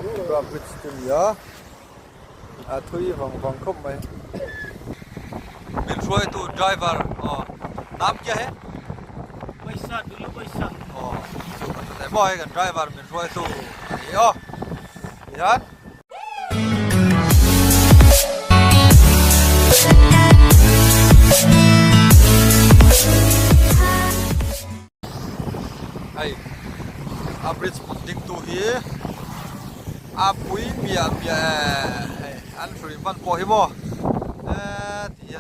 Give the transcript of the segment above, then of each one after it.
ngọc và bridge tìm nhớ thui vòng vòng không mày mình xuôi tu driver nam kia hết पैसा dulu पैसा tại mọi cái driver mình xuôi tu nhớ nhớ hey bridge ding tu hi pui bia bia an free van po hi bo ti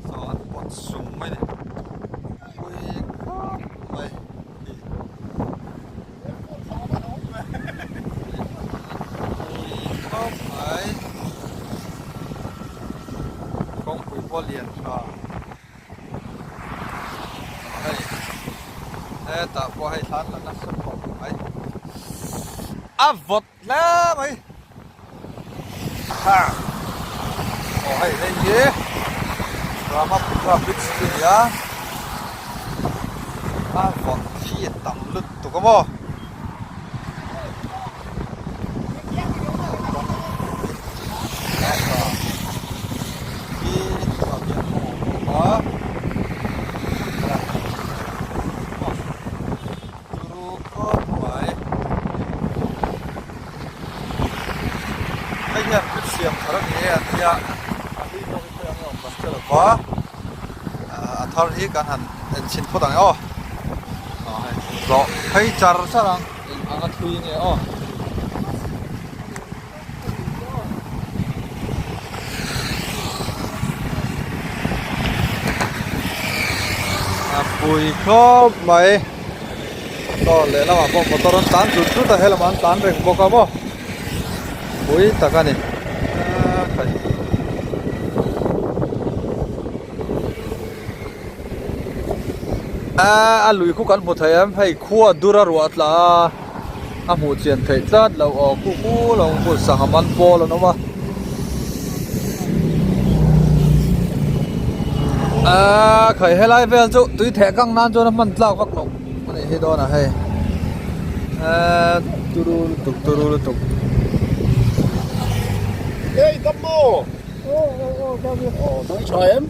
so an pot sung mai ne pui mai không phải không pui po liền đây ta po hay than là nó sắp không phải vọt lá mày ha hay lên gì drama bridge gì á vọt khi tầm lướt tụi có mò siam thar ni atia ali no ko yang on pastel wa thar hi kan han chin photang o ro hai char sarang anga thui ni o pui khop mai to le la ma motor tan chu ta hela man tan reng boka mo pui takani lùi khu cán một thầy em hay khua dura ruột là một chuyện thầy rất là ở khu là một sản phẩm ăn po là nó mà khởi hay lại về chỗ túi thẻ căng nan cho nó mình lao vắt lỏng cái này hết đó là hay tu tục Hey, come on. Nói trời em.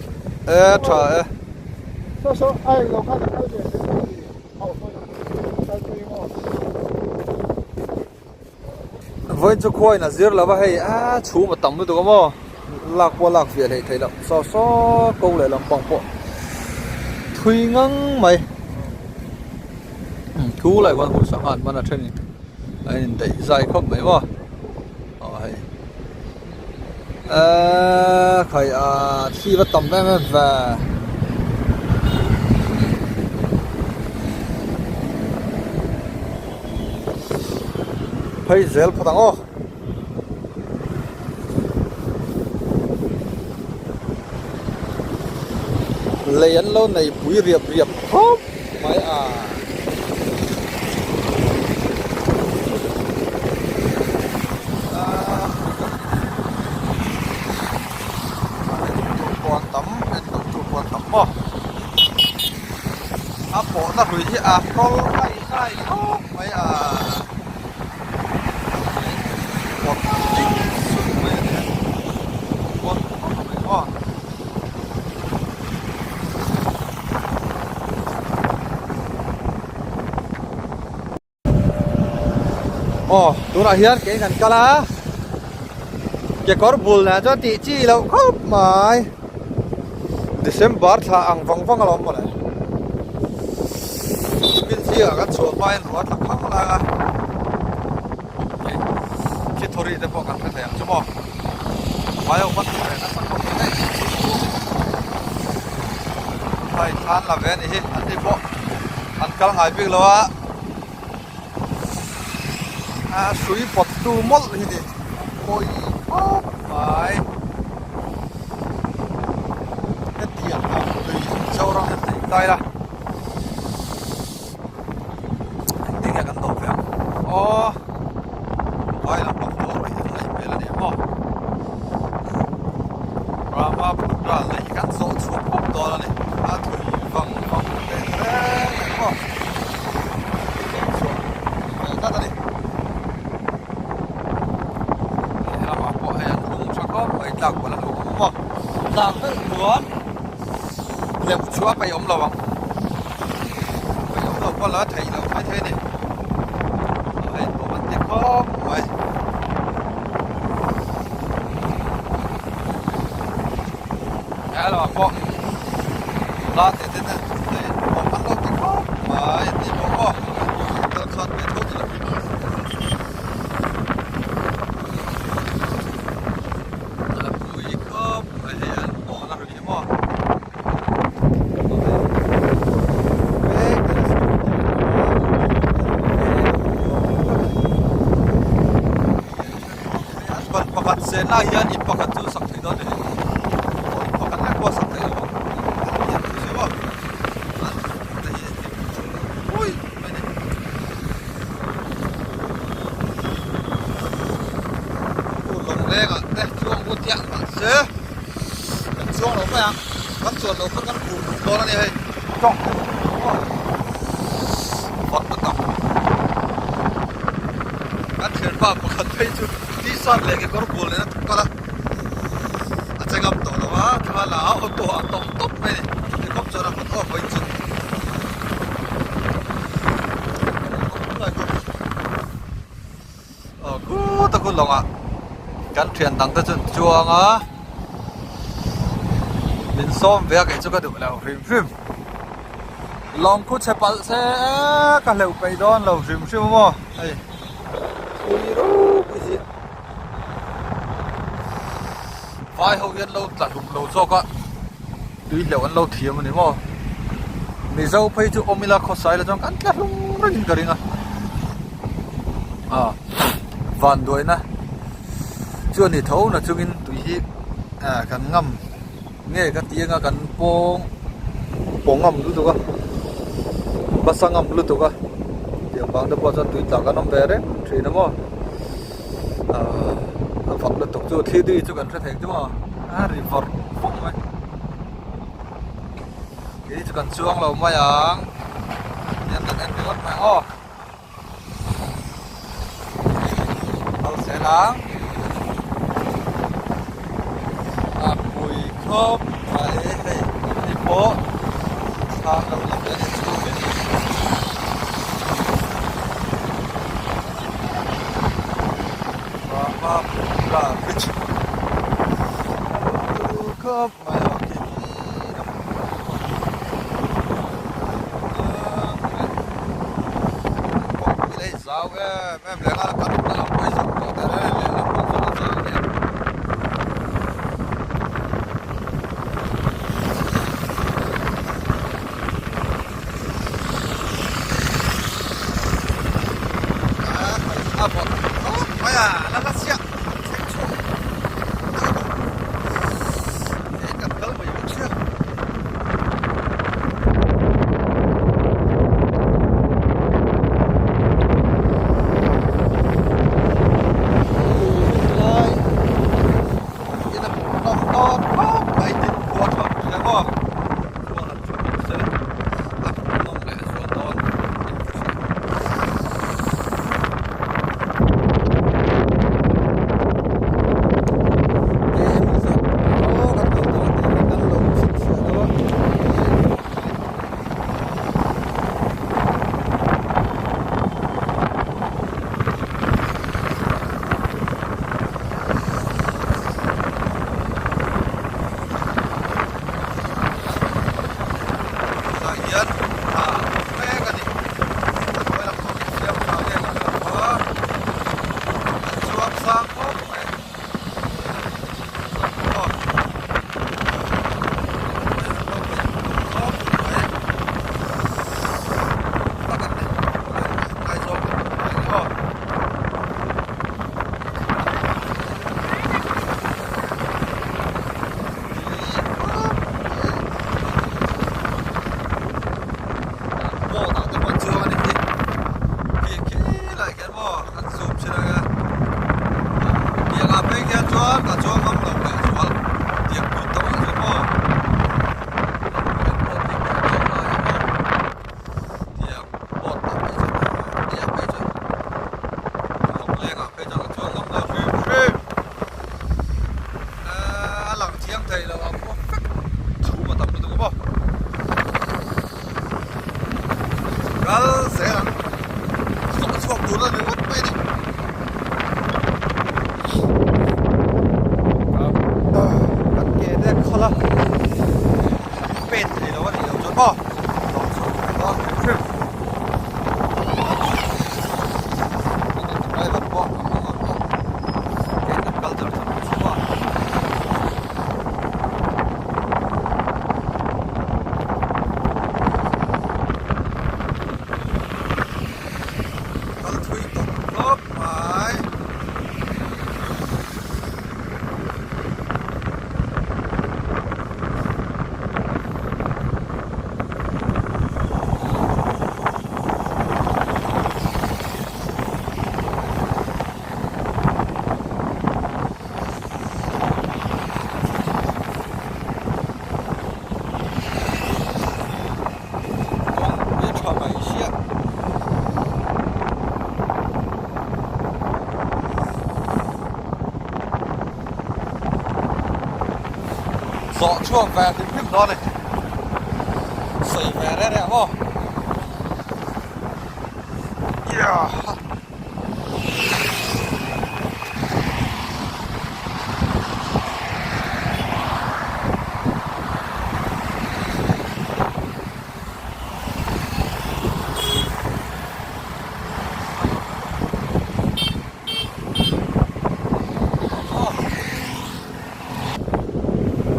Trời So, ai lo khác cái gì? với chỗ khôi là riêng là vậy chú mà tắm được không mò lạc qua lạc việt này thấy lắm so câu lại làm bằng bộ thui ngăng mày chú lại quan hồ sáng hàn mà là trên anh đẩy dài không mấy mò khởi khi bắt tầm em và hay zel photang o leyan lo này bui riệp hop mai quan tắm anh đầu chuột quan tắm o bỏ ra rồi chứ pro khai hop mai tôi nói hiền cái ngành cá lá cái con bull này cho tí chi lâu khóc mày December là ăn vong vong lắm mà này bên kia cái chỗ bay nó là khóc là cái thori để bỏ cái này chứ mà mai ông bắt cái này nó không có này phải than là về này anh đi bỏ anh cá ngài biết rồi suy bọt tu mất thì đi ôi phải cái tiền nào tùy châu ra hết tay ra tiếng là cần tổ phải không phải là bọc tổ rồi này phải là điểm không ra mà ra lấy cái số xuống bọc to này thủy vòng cái này không đặc của nó đúng không đặc cái cuốn liệu chúa phải ống lầu không phải ống lầu con lá thấy lầu phải thế này đấy bộ mặt đẹp không vậy cái là bộ lá thế thế này bộ mặt nó đẹp không vậy thì bộ con tôi chọn cái thuốc là sẽ là hiện ít bậc hạt sắp thấy đó đấy, bậc hạt này qua sắp thấy rồi, hiện thấy chưa? Ui, đây này, lồng lên à, đây chuông buôn tiện bạn xế, chuông nó phải à, bắt chuột nó không cắn cùn đó là này, trong, vọt nó tóc, ăn thịt vào bậc hạt thấy chưa? Đi sát lại cái con buồn này nó có là anh ngắm tổ đó á, thì là ô tô tông tốc này, thì không cho nó có to vậy chứ. Cứ ta cứ lòng à, gắn thuyền đằng ta chân chuông á, mình xóm về cái chỗ cái được là phim phim, lòng cứ chạy bắt xe cái lều bay đón là phim phim mà, đây, ui rú cái gì vai hậu yên lâu là đúng lâu cho cả tuy liệu ăn lâu thiếm mà nếu mà mình dâu phải chịu ôm là khó sai là trong ăn cả lung nó nhìn cái này à vạn đuổi na chưa thì thấu là chưa in tùy hi à cần ngâm nghe cái tiếng cần bông bông ngâm luôn tụi bắt sang ngâm luôn tụi tiếng bang được bao giờ tùy tạo cái nông về đấy thì nó mà phật là tục cho thi đi cho cần phải thấy chứ mà river phong ấy cái cho cần chuông là mà yang nhận được em biết mà tao sẽ láng mùi khóm phải đi phố sang đâu làm cái này chú mình và là cái khóm mà sao cái em lấy ra bắt nó làm quay xong rồi thế này lấy làm con số sao nhỉ bọn mày à nó xịa thế cầm tớ mà vẫn chưa bỏ cái culture thật là quá culture tốt tốt mãi dọ chua về thì biết đó này xảy về đấy đẹp không yeah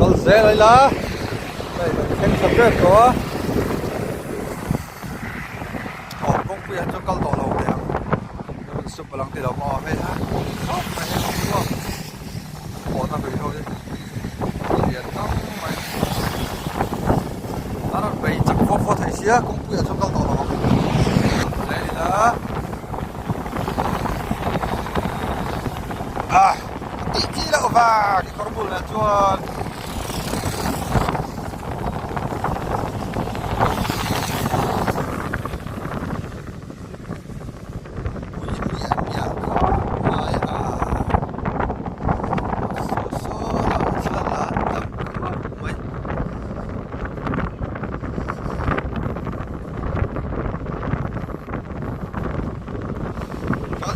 con dễ lấy lá đây là thêm sập rớt của công viên cho con tổ lầu đẹp mình sụp vào lòng thì đầu mò về ha không phải không đúng bỏ ra về thôi tiền không mày nó là về chặt phô phô thầy xía công viên cho con tổ lầu đây là tí tí đâu và cái con bùn là cho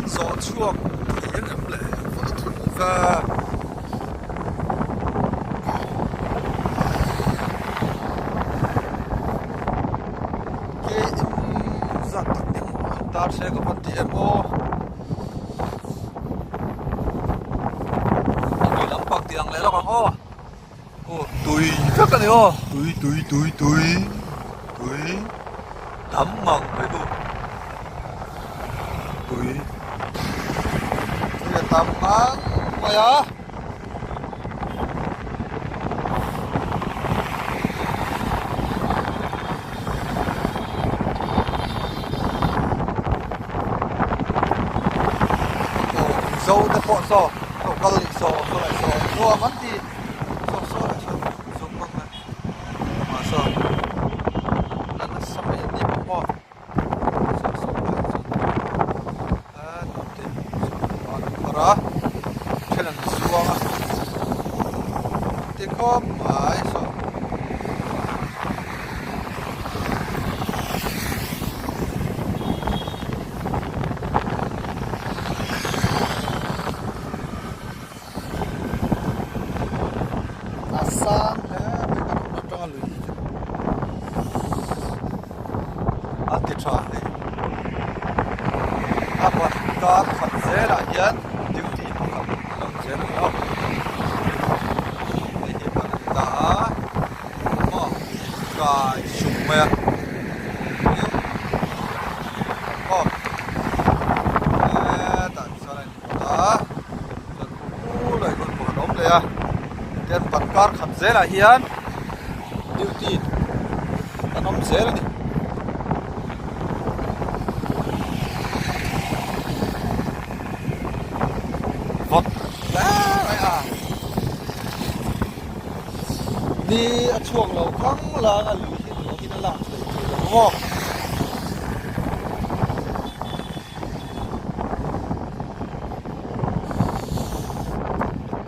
gió chuông thì những em lệ vẫn thủ ra cái giặt tắt tiếng ta sẽ có vấn đề ô người lắm bạc tiếng lẽ đó bằng ô tùy rất là nhiều tùy thấm mỏng với tôi tùy bây giờ tầm bán mày hả dâu nó bỏ sò cậu có lịch sò lại sò mua mất đi sò lại sò băng này mà sò là nó sắp bị đi bỏ đó thế là xuống á thì có phải sao sang thế mấy cái nó cho lưỡi ăn thịt chó này còn còn dễ là hiến điều gì mà còn dễ được không đây thì bạn đã cái súng mẹ tại sao này đó lại còn bỏ đống đây à tiền bạn con khẩn dễ là hiến điều gì nó dễ là đi vọt đá vậy à đi chuồng lầu khăng là lưỡi thì nó làm đúng không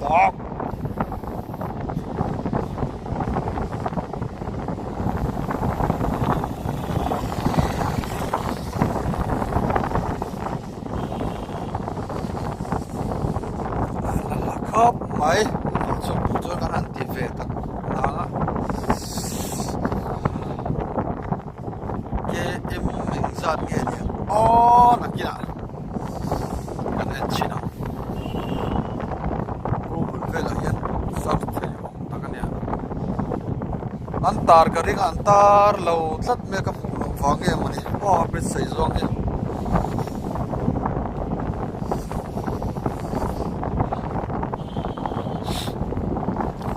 đó khớp mấy chụp cho các anh tìm về tận đó cái em mình dần nghe nhỉ ô là kia nào en china cô muốn về là yên sắp thấy không ta cái này antar cái ring antar lâu rất mấy cái phụ lông vàng nghe mà đi biết xây dựng nghe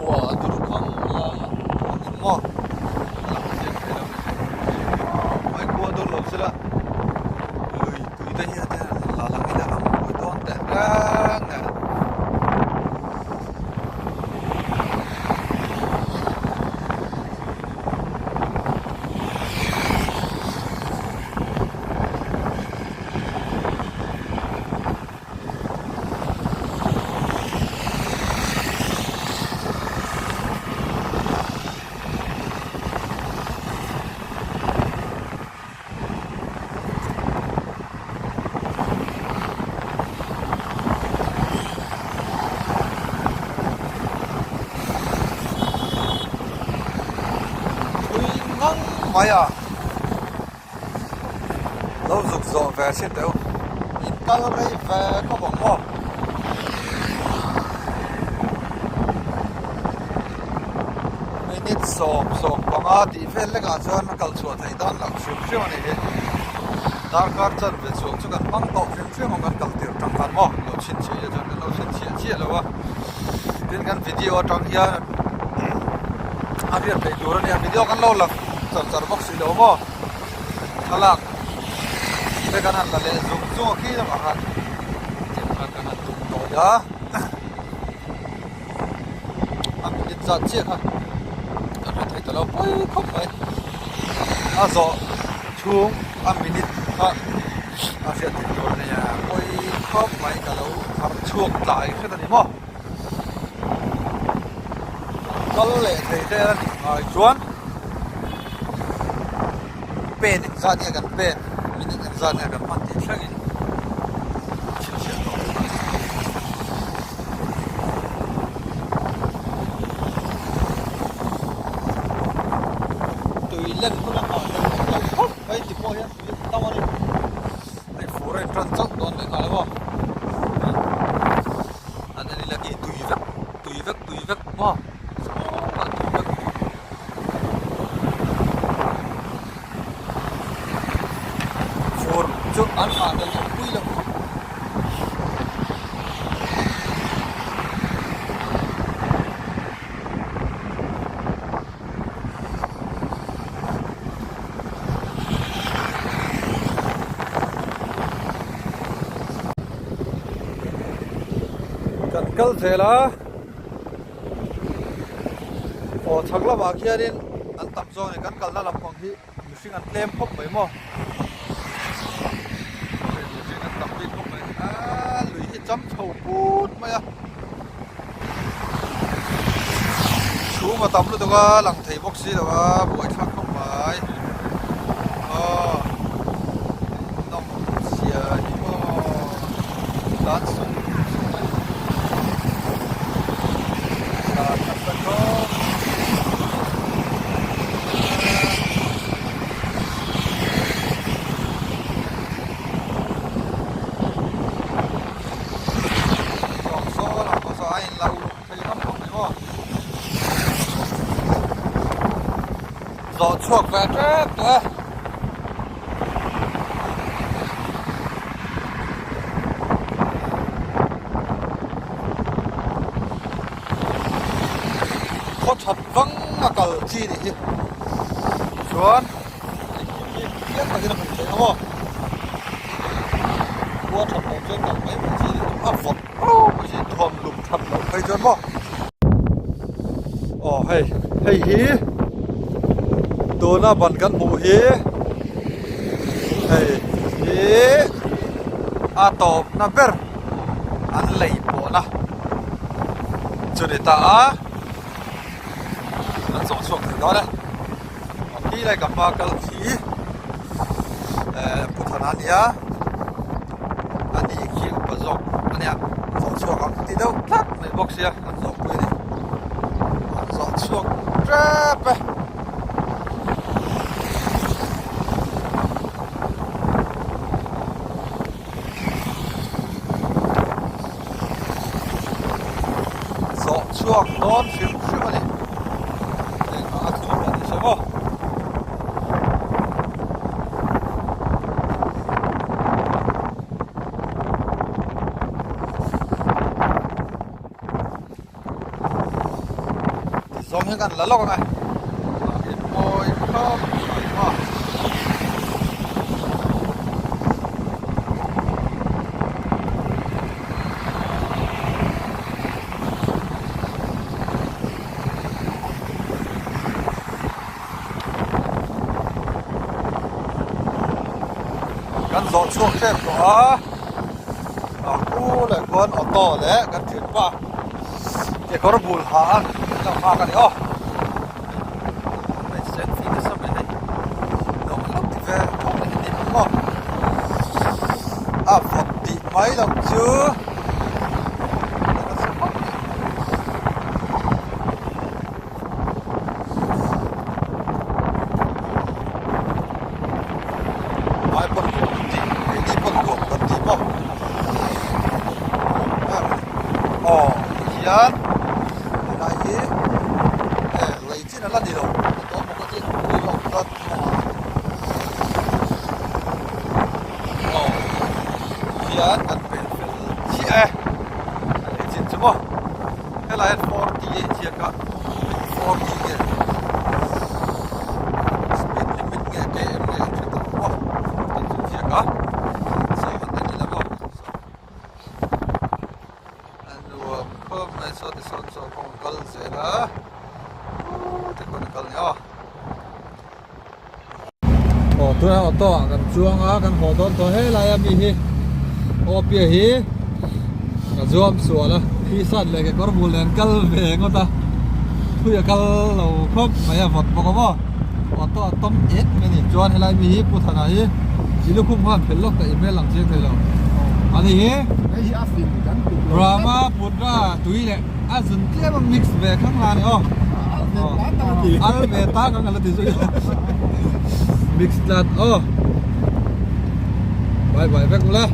wow tôi không mà mai qua tôi lâu xí là tụi đây nha là lăng cái là buổi tối tệ ra nè mày à lâu rục rộ về xin đâu ít cao đây về có bỏng không mình ít sộp bằng á thì phải lấy cả cho nó cầu chuột thấy đón lọc xuyên xuyên này dar card chân về xuống cho cần băng tàu xuyên xuyên không cần cầu tiểu trong phần mò lâu xin chỉ cho nên lâu xin chỉ rồi á đến cái video trong kia biết về chỗ này video kan lâu là sar box gì đâu mà thằng cái cái này là để dùng khi mà hạt cái này dùng đồ đó anh biết ra chiếc ha anh thấy tao lâu không phải giờ chung anh biết anh sẽ thấy chỗ này không phải cái lâu thằng chuột lại cái này mà có lẽ thế là chuan pen ra nhà gần pen mình ra nhà gần mặt thì khác gì tụi lên cũng là hỏi không phải chỉ coi tao ăn này phố này trơn trơn toàn đấy là không anh này là cái tùy vết mà anh phá được quy luật cần câu thế là ở chắc là bà kia đến anh tập rồi này cần câu là làm còn thì mình xin ăn thêm không mấy mà chấm thầu bút mày à chú mà tắm luôn đó lằng thầy bốc xí đó buổi khác không phải nông xìa đi mà đán sung là thật là có gió chuộc về chết rồi có thật vắng mà cờ chi thì xuống biết là cái nó phải không không qua thật một trên tầng mấy chi thì áp phật cái gì thuần lục thật là phải chân không hey hí tôi nó bận cán bộ hí hey tổ na ber ăn lấy bộ na cho nên ta ăn sống xuống thì đó đấy khi này gặp ba cái gì bút thanh anh nhá anh đi khi bắt dọc anh nhá sống xuống không thì đâu lát này box ya ăn dọc quên đi ăn sống xuống trap ช่วงโน้นฟิวใช่ไหมนี่เองอาคือแบบนี้ใช่ไหมซ้อมให้กันแล้วลอกไงเห็นโอยก็อ๋อกันสอนช่วงเข้มตัวเอากูเลยคนเอาต่อแล้วกันถึงว่าเจ้าคนบุญหาจะพากันอ๋อไม่เสร็จที่จะสมัยนี้น้องลับที่แฟนของมันนี่มั้งอ่ะฝนดีไหมล่ะจื้อไม่ปนกบดีไอ้นี่ปนกบกันดีป่ะอ๋อเขียนอะไรยี่อะไรที่นั่นละดีหรอตัวปกติคุยหลอกกันอ๋อเขียนกันเป็นที่อะไรจริงใช่ป่ะอะไร40เชียร์กัน40เนี่ยสปีดลิมิตเนี่ยเกมเนี่ยจะต้องว่าเชียร์กันใช่มันนี่แหละป่ะ En då kom jag så till sånt så kom kallsena. Det kunde kallen ja. Tôi họ toกันช่วงกันหัวต้นตัวให้ไรมีฮีโอเปียฮีกันรวมส่วนละพี่สัตว์เลยก็รู้เรื่องกัลเวงก็ตาเพื่อกัลเราครบไม่ยากหมดบอกว่าหัวต้นต้มเอ็ดไม่นี่จวนให้ไรมีฮีพุทธนาฮีที่ลูกคุ้มพันเป็นโลกแต่อีเมลหลังเชียงไทยเราอันนี้ Welche Afrika? Ganz gut. Rama Pudra tuile asun dia mix be khang lan oh al beta kan ala tisu mix lat oh bye bye back pula